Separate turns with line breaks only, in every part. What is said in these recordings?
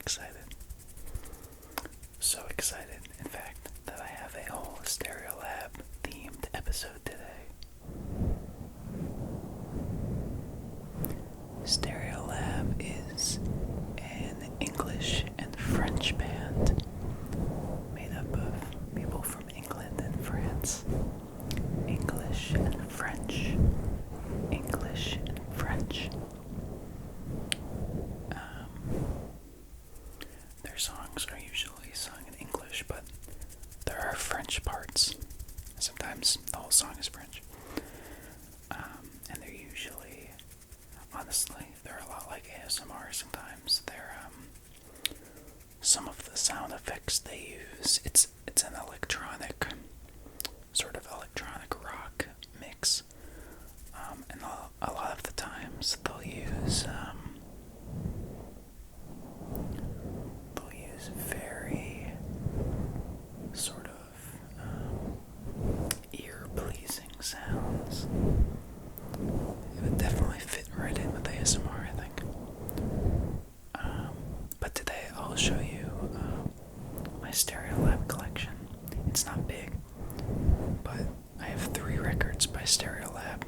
excited. So excited, in fact, that I have a whole Stereolab themed episode today. Stereolab is an English and French band made up of people from England and France. English and French. English and French. Their songs are usually sung in English, but there are French parts. Sometimes the whole song is French. And they're usually, honestly, they're a lot like ASMR sometimes. They're, some of the sound effects they use, it's an electronic, sort of electronic rock mix. And a lot of the times they'll use very sort of ear-pleasing sounds. It would definitely fit right in with ASMR, I think. But today I'll show you my Stereolab collection. It's not big, but I have 3 records by Stereolab.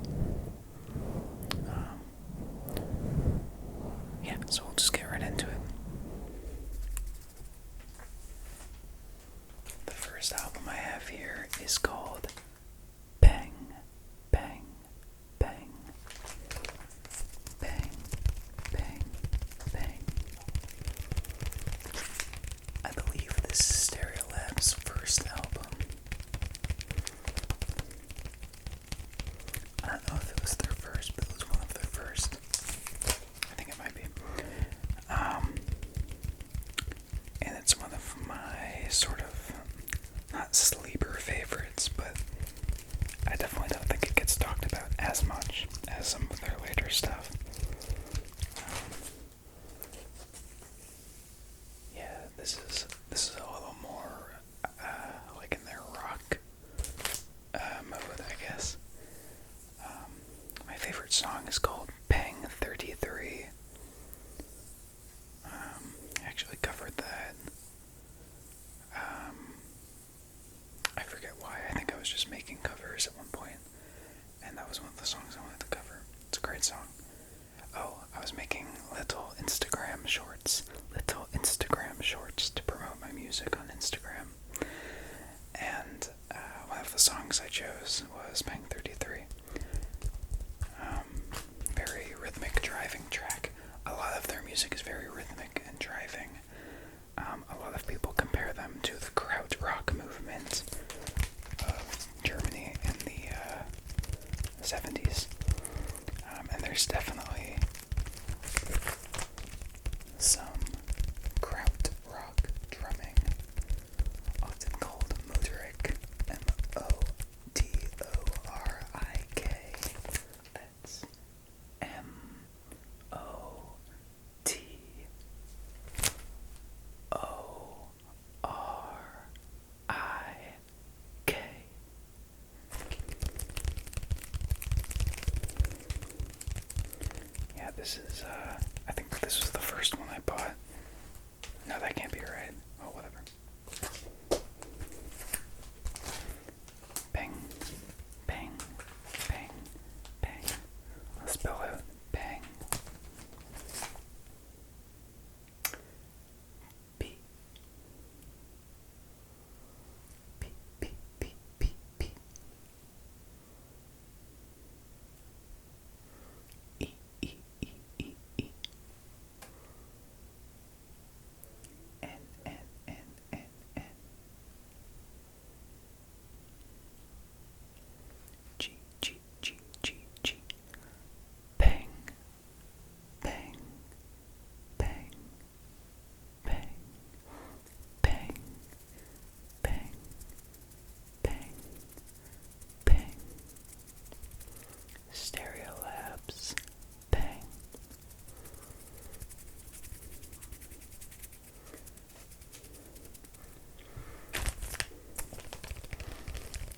Yeah, so we'll just get right into it. The first album I have here is called Bang, Bang, Bang, Bang, Bang, Bang. I believe this is Stereolab's first album. I don't know if it was their first, but it was one of their first. I think it might be. And it's one of my sort of, not sleeper favorites, but I definitely don't think it gets talked about as much as some of their later stuff. Yeah, this is a little more like in their rock mode, I guess. My favorite song is called Bang 33. I actually covered that. I forget why. I think I was just making covers at one point, and that was one of the songs I wanted to cover. It's a great song. Oh, I was making little Instagram shorts to promote my music on Instagram, and one of the songs I chose was Bang 33. Very rhythmic driving track. A lot of their music is very rhythmic and driving. A lot of people compare them to the krautrock movement of Germany in the 70s. And there's definitely some krautrock drumming, often called Motorik, M-O-T-O-R-I-K. That's M-O-T-O-R-I-K. Yeah, this is, I think this was the first one I bought. No, that can't be right. Oh, whatever. Bang, bang, bang, bang. I'll spell out bang. B. B, B, B, B, B. E, E, E, E, E. N, N, N, N, N. G, G, G, G, G. Bang, bang, bang, bang, bang, bang, bang, bang. Stereolabs, bang.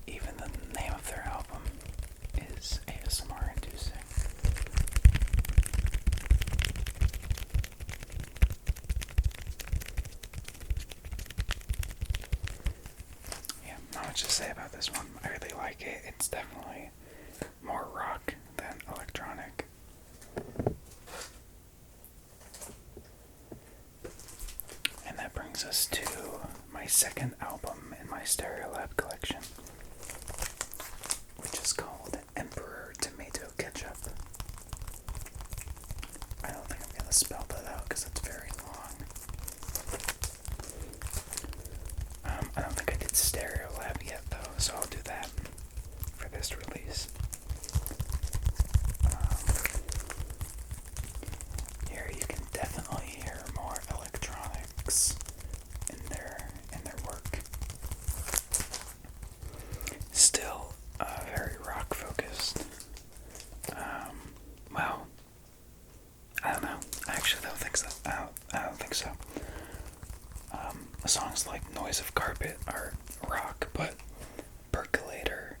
Even the name of their album is ASMR inducing. to say about this one. I really like it. It's definitely more rock than electronic. And that brings us to my second album in my Stereolab collection, which is called Emperor Tomato Ketchup. I don't think I'm going to spell that out because it's very long. I don't think I did Stereolab yet though, so I'll do that for this release. Here you can definitely hear more electronics in their work. Still very rock focused. Well, I don't know. I actually don't think so. I don't think so. Songs like Noise of Carpet are rock, but Percolator,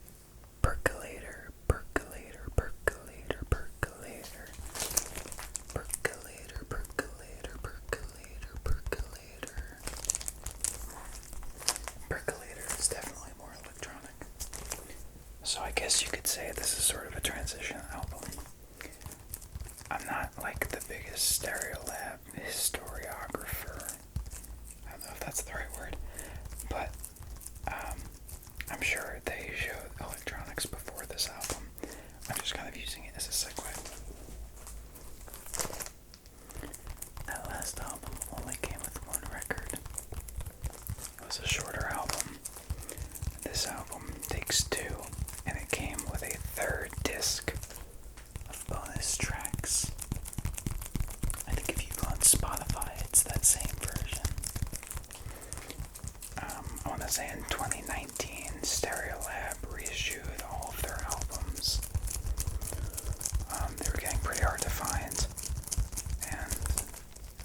Percolator, Percolator, Percolator, Percolator, Percolator, Percolator, Percolator, Percolator. Percolator is definitely more electronic. So I guess you could say this is sort of a transition album. I'm not like the biggest Stereolab historiographer. I don't know if that's the right word, but I'm sure they showed electronics before this album. I'm just kind of using it as a segue. That last album only came with one record. It was a shorter album. This album takes two, and it came with a third disc of bonus tracks. I think if you go on Spotify, it's that same version. I want to say in 2019, Stereolab reissued all of their albums. They were getting pretty hard to find, and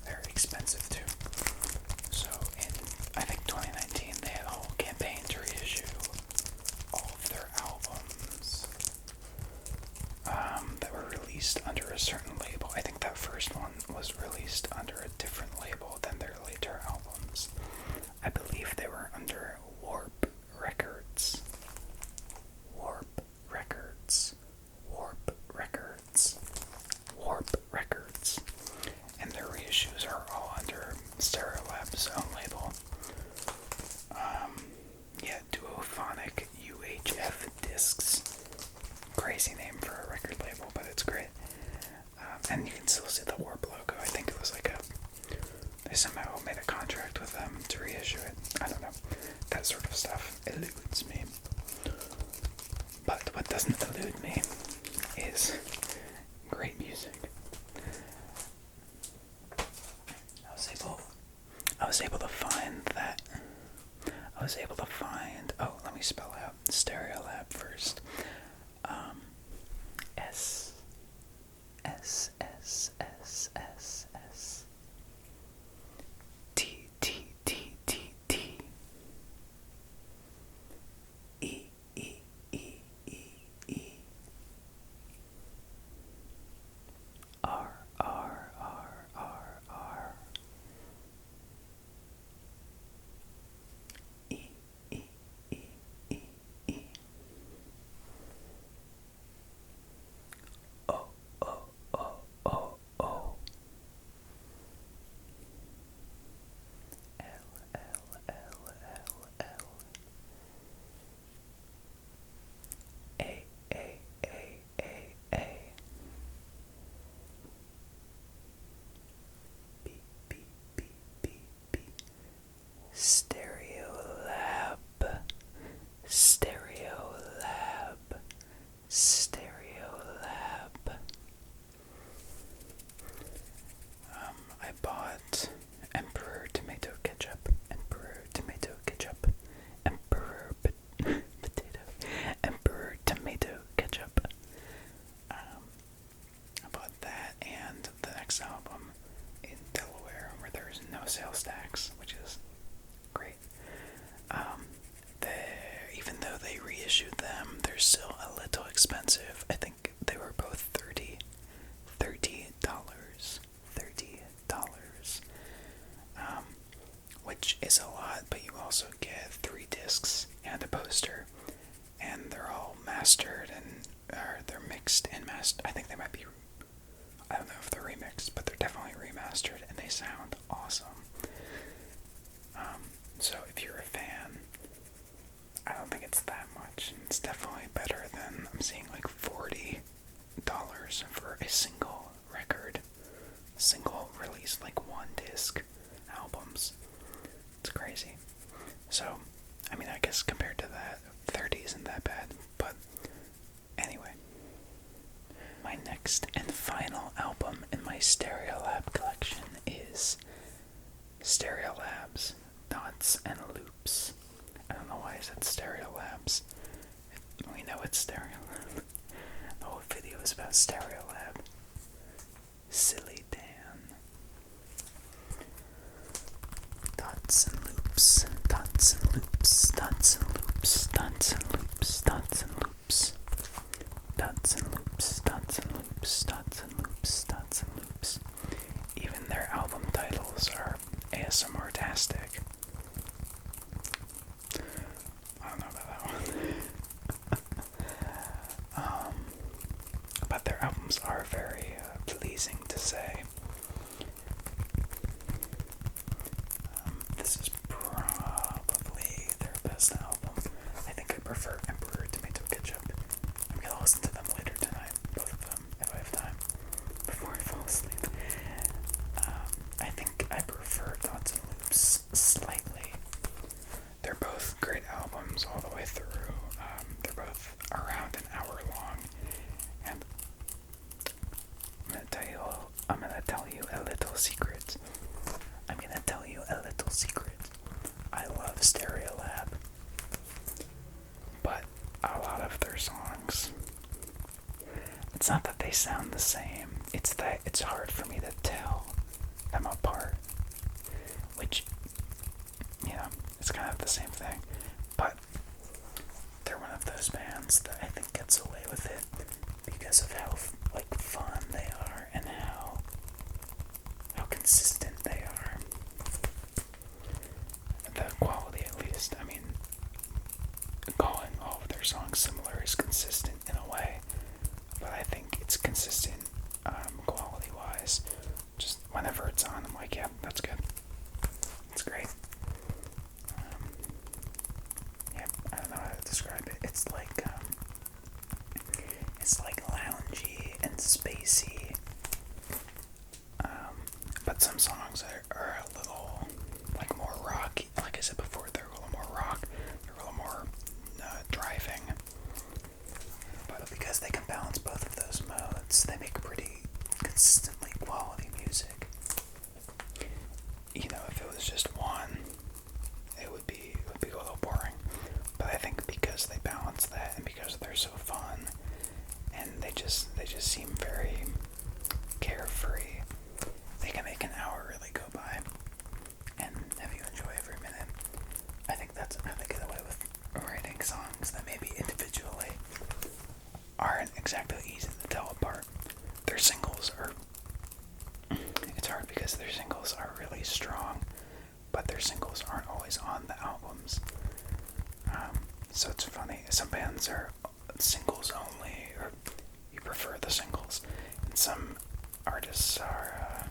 very expensive too. So in, I think 2019, they had a whole campaign to reissue all of their albums that were released under a certain label. I think that first one was released under a different label than their later albums. I believe they were under Warp Records. Warp Records. Warp Records. Warp Records. And their reissues are all under Stereolab's own label. Yeah, Duophonic UHF Discs. Crazy name for a record label, but it's great. And you can still see the Warp logo. I think it was like they somehow made a contract with them to reissue it. I don't know. That sort of stuff eludes me. But what doesn't elude me is great music. I was able to find that. Oh, let me spell out Stereolab first. S S S S S S T T T T T E E E E E R R R R R E E E E E O O O O O L L L L L A A A A A B B B B B Stereolab Stereolab Stereolab. I bought Emperor Tomato Ketchup, Emperor Tomato Ketchup, Emperor Potato, Emperor Tomato Ketchup. I bought that and the next album in Delaware where there's no sales tax, which is great. Even though they reissued them, they're still a little expensive. I think they were both $30. Which is a lot, but you also get 3 discs and a poster remixed and mastered. I think they might be, I don't know if they're remixed, but they're definitely remastered, and they sound awesome. So if you're a fan, I don't think it's that much. It's definitely better than, I'm seeing like $40 for a single record, single release, like one disc albums. It's crazy. So, I mean, I guess compared to that, 30 isn't that bad, but anyway. My next and final album in my Stereolab collection is Stereolab's Dots and Loops. I don't know why I said Stereolabs. We know it's Stereolab. The whole video is about Stereolab. Silly Dan. Dots and loops, dots and loops, dots and loops, dots and loops, dots and loops. Dots and loops, dots and loops, dots and loops, dots and loops. Even their album titles are ASMR-tastic. I don't know about that one. But their albums are very pleasing to say. This is probably their best album. I think I prefer Emperor Tomato Ketchup. I'm gonna listen to them later tonight, both of them, if I have time, before I fall asleep. I think I prefer Dots and Loops slightly. They're both great albums all the way through. They're both around an hour long, and I'm gonna tell you a little secret. I love Stereolab, but a lot of their songs, it's not that they sound the same, it's that it's hard for me to tell them apart, which, you know, it's kind of the same thing, but they're one of those bands that I think gets away with it because of how, like, fun they are and how consistent they are. The quality, at least. I mean, calling all of their songs similar is consistent in a way, but I think it's consistent quality-wise. Just whenever it's on, I'm like, yeah, that's good. It's great. Yeah, I don't know how to describe it. It's like loungy and spacey. But some songs are a little, like, more rocky. Like I said before, they're a little more rock. They're a little more driving. But because they can balance both of those modes, they make pretty consistently quality music. You know, if it was just one, it would be a little boring. But I think because they balance that, and because they're so fun, and they just seem very carefree, they can make an hour really go by and have you enjoy every minute. I think that's how they get away with writing songs that maybe individually aren't exactly easy to tell apart. Their singles are, it's hard because their singles are really strong, but their singles aren't always on the albums. So it's funny, some bands are singles only, or you prefer the singles, and some artists are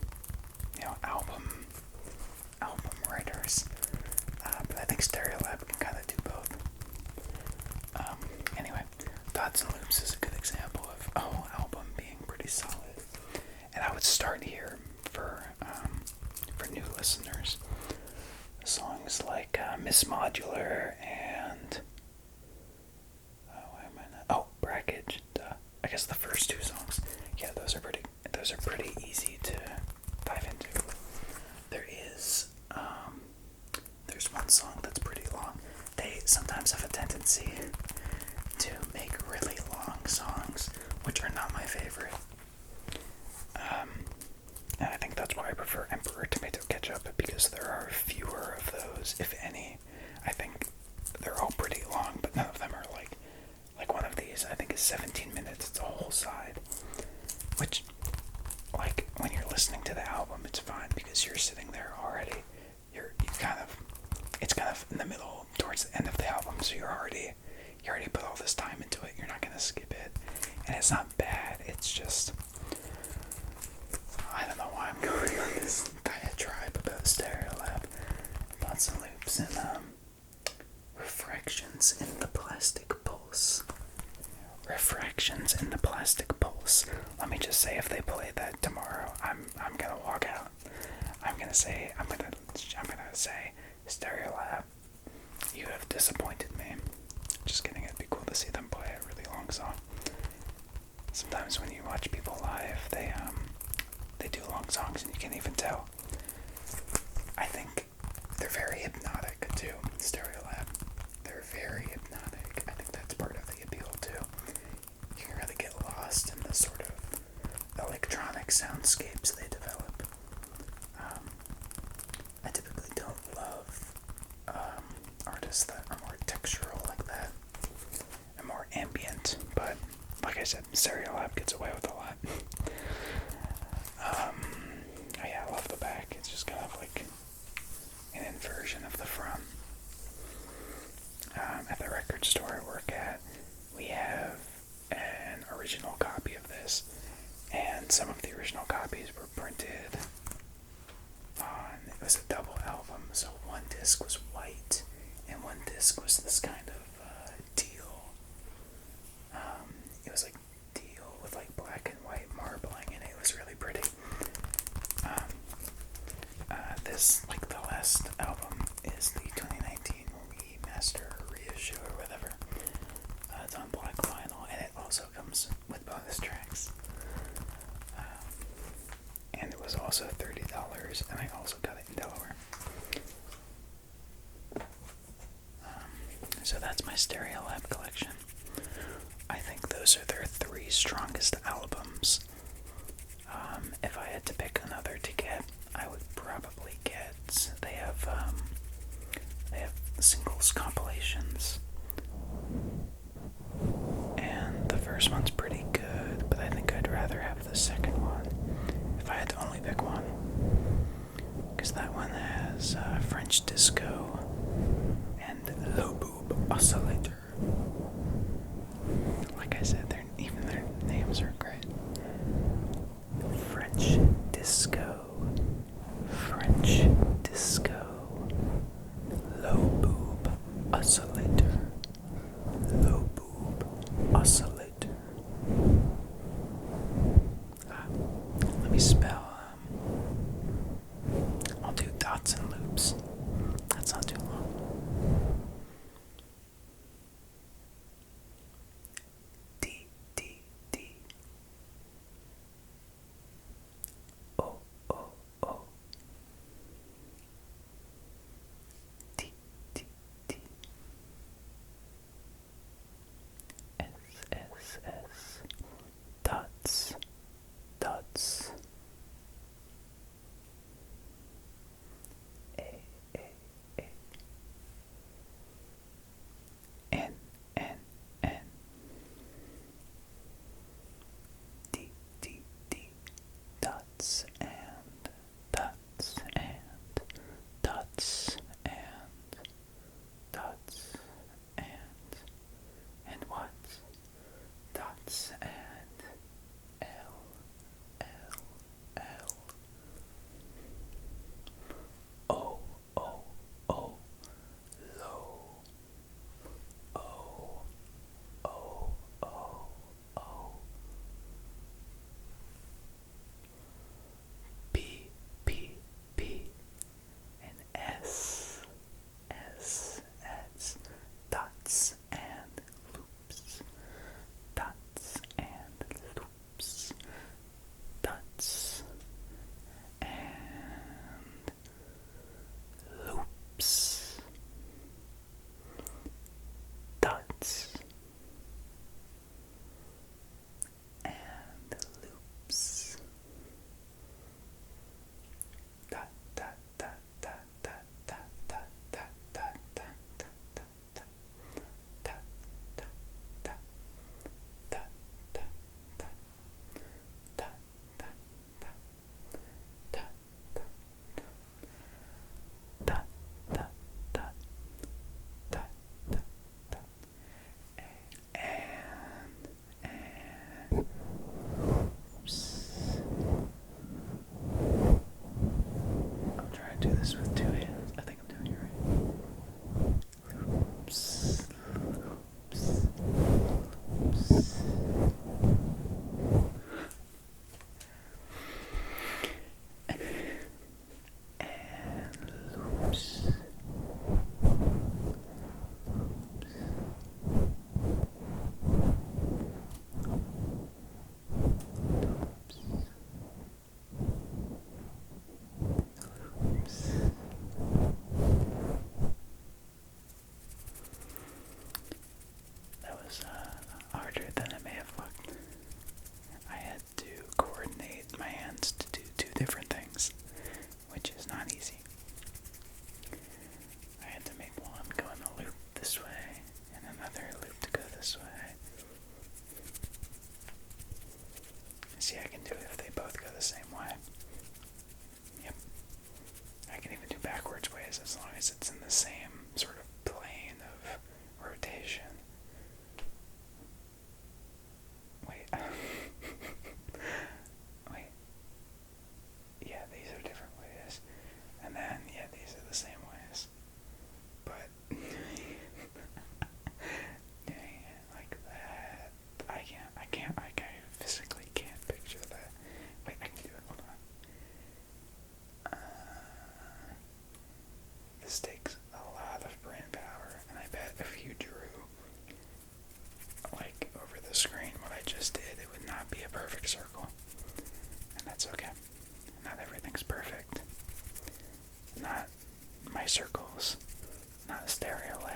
album writers, but I think Stereolab can kind of do both. Anyway, Dots and Loops is a good example of a whole album being pretty solid, and I would start here for new listeners. Songs like Miss Modular and Brackage. I guess the first two songs. Yeah, those are pretty easy to dive into. There's one song that's pretty long. They sometimes have a tendency to make really long songs, which are not my favorite. And I think that's why I prefer Emperor Tomato Ketchup, because there are fewer of those, if any. I think they're all pretty long, but none of them are like one of these, I think, is 17 minutes. It's a whole side. Which, like, when you're listening to the album, it's fine because you're sitting there already. It's kind of in the middle, towards the end of the album, so you already put all this time into it. You're not gonna skip it, and it's not bad. it's just, I don't know why I'm going on this diatribe about Stereolab, lots of loops, and refractions in the plastic pulse. Refractions in the plastic pulse. Let me just say, if they play that tomorrow, I'm gonna walk out. I'm gonna say, Stereolab, you have disappointed me. Just kidding. It'd be cool to see them play a really long song. Sometimes when you watch people live, they do long songs and you can't even tell. I think they're very hypnotic too. Stereolab. They're very hypnotic. I think that's part of the appeal too. You can really get lost in the sort of electronic soundscapes they develop. I typically don't love artists that are more textural like that and more ambient, but like I said, Stereolab gets away with a lot. Oh yeah, I love the back. It's just kind of like an inversion of the front. At the record store I work at, we have an original copy of this, and some of the original copies were printed on, it was a double album, so one disc was white, and one disc was this kind of teal. It was like teal with like black and white marbling, and it was really pretty. This, like the last album, is the 2019 remaster or reissue or whatever. It's on black vinyl, and it also comes with bonus tracks. And it was also $30, and I also got it in Delaware. So that's my Stereolab collection. I think those are their 3 strongest albums. If I had to pick another to get, I would probably get, they have singles compilations, and the first one's pretty good, but I think I'd rather have the second one if I had to only pick one, because that one has French disco and low boob oscillator. Like I said, even their names are great. French disco, low boob oscillator, low boob oscillator. Let me spell. I'll do dots and loops. That's not too long. D D D. O O O. D D D. S S S. Dots. Dots. See, I can do it if they both go the same way. Yep. I can even do backwards ways as long as it's in the same sort of plane of rotation. Wait. Wait. Yeah, these are different ways. And then, yeah, these are the same ways. But, dang it, like that. I physically can't picture that. Wait, I can do it, hold on. This takes a lot of brain power, and I bet if you drew, like, over the screen what I just did, it would not be a perfect circle. And that's okay. Not everything's perfect. Not my circles. Not Stereolab.